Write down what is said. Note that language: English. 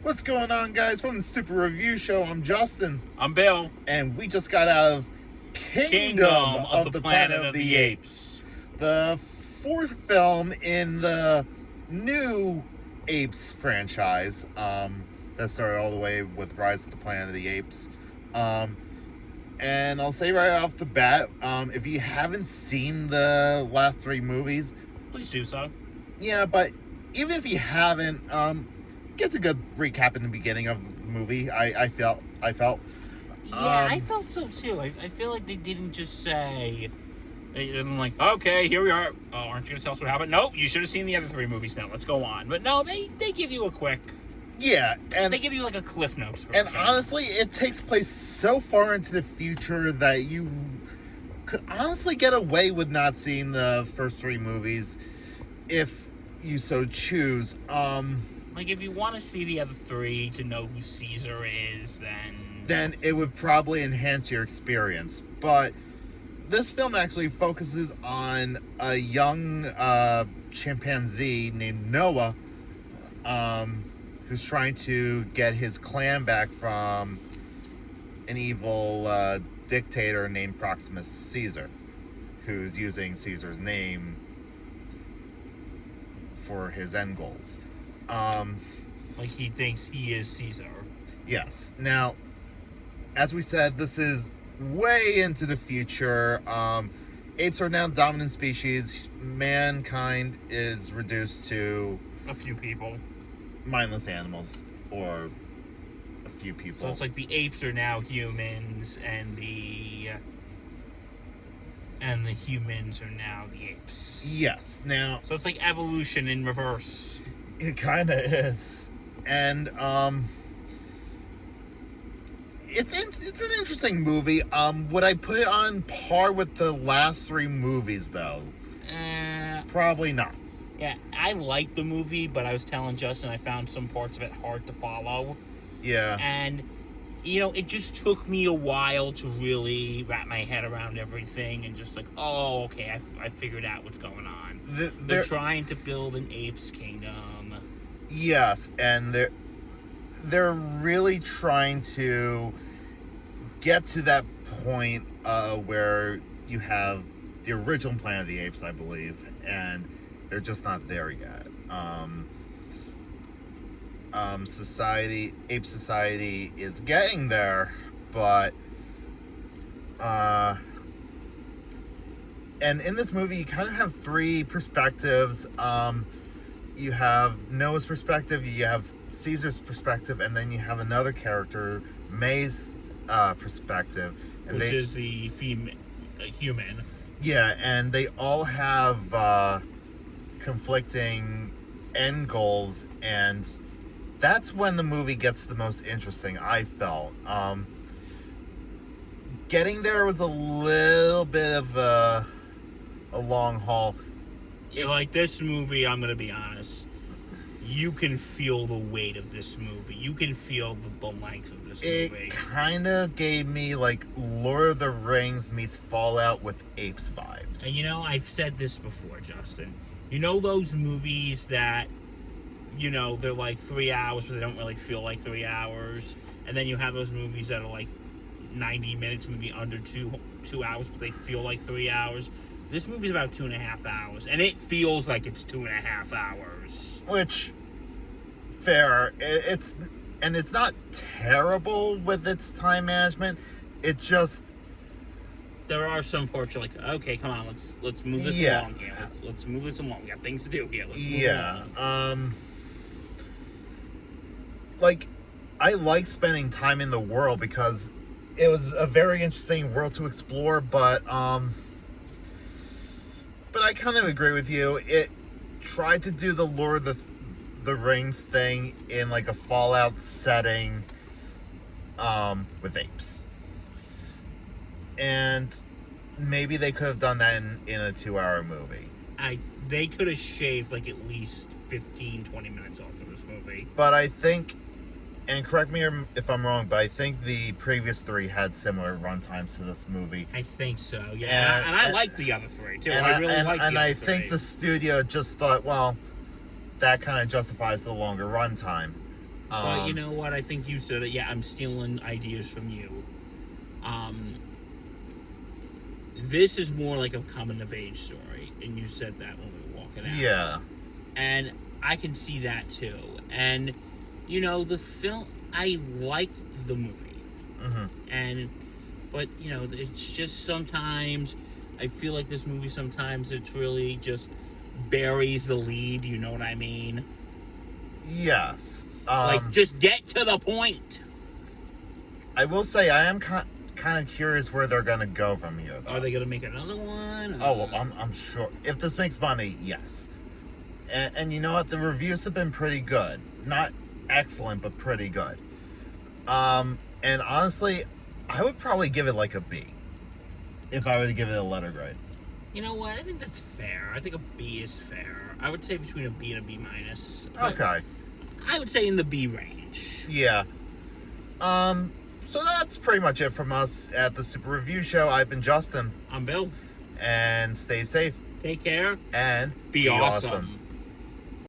What's going on, guys? From the Super Review Show, I'm Justin. I'm Bill. And we just got out of Kingdom of the Planet of the Apes. The fourth film in the new Apes franchise that started all the way with Rise of the Planet of the Apes. And I'll say right off the bat, if you haven't seen the last three movies, Please do so. Yeah, but even if you haven't, gets a good recap in the beginning of the movie. I felt. Yeah, I felt so too. I feel like they didn't just say, they didn't like, okay, here we are. Oh, aren't you going to tell us what happened? No, you should have seen the other three movies now. Let's go on. But no, they give you a quick. Yeah, and they give you like a Cliff Notes version. And honestly, it takes place so far into the future that you could honestly get away with not seeing the first three movies if you so choose. Like, if you want to see the other three to know who Caesar is, then it would probably enhance your experience. But this film actually focuses on a young chimpanzee named Noah, who's trying to get his clan back from an evil dictator named Proximus Caesar, who's using Caesar's name for his end goals. Like, he thinks he is Caesar. Yes. Now, as we said, this is way into the future. Apes are now dominant species. Mankind is reduced to a few people. Mindless animals, or a few people. So it's like the apes are now humans, and the humans are now the apes. Yes. Now, so it's like evolution in reverse. It kind of is, and it's an interesting movie. Would I put it on par with the last three movies, though? Probably not. Yeah, I liked the movie, but I was telling Justin I found some parts of it hard to follow. Yeah. And, you know, it just took me a while to really wrap my head around everything and just like, oh, okay, I figured out what's going on. They're trying to build an apes kingdom. Yes, and they're really trying to get to that point where you have the original Planet of the Apes, I believe, and they're just not there yet. Ape Society is getting there, but and in this movie you kind of have three perspectives. You have Noah's perspective, you have Caesar's perspective, and then you have another character, May's perspective, and which is the human. Yeah, and they all have conflicting end goals, and that's when the movie gets the most interesting, I felt. Getting there was a little bit of a long haul. Yeah, like this movie, I'm going to be honest, you can feel the weight of this movie. You can feel the length of this movie. It kind of gave me like Lord of the Rings meets Fallout with Apes vibes. And you know, I've said this before, Justin. You know those movies that, you know, they're like 3 hours, but they don't really feel like 3 hours? And then you have those movies that are like 90 minutes, maybe under two hours, but they feel like 3 hours. This movie's about 2.5 hours, and it feels like it's 2.5 hours. Which, fair. It's not terrible with its time management. It just, there are some parts you're like, okay, come on, let's move this along here. Let's move this along. We got things to do here. Let's move along. Like, I like spending time in the world because it was a very interesting world to explore, but I kind of agree with you. It tried to do the Lord of the Rings thing in like a Fallout setting with apes. And maybe they could have done that in a 2-hour movie. They could have shaved like at least 15-20 minutes off of this movie. But I think, and correct me if I'm wrong, but I think the previous three had similar run times to this movie. I think so, yeah. And I like the other three, too. I really like the other three. And I think the studio just thought, well, that kind of justifies the longer run time. But you know what? I think you said it. Yeah, I'm stealing ideas from you. This is more like a coming of age story, and you said that when we were walking out. Yeah. And I can see that too. And you know, the film, I liked the movie. But you know, it's just sometimes I feel like this movie sometimes it's really just buries the lead. You know what I mean? Yes. Like, just get to the point. I will say I am kind of curious where they're gonna go from here, though. Are they gonna make another one? Oh, well, I'm sure. If this makes money, yes. And you know what? The reviews have been pretty good. Not excellent, but pretty good. And honestly, I would probably give it like a B. If I were to give it a letter grade. You know what? I think that's fair. I think a B is fair. I would say between a B and a B minus. Okay. I would say in the B range. Yeah. So that's pretty much it from us at the Super Review Show. I've been Justin. I'm Bill. And stay safe. Take care. And be awesome.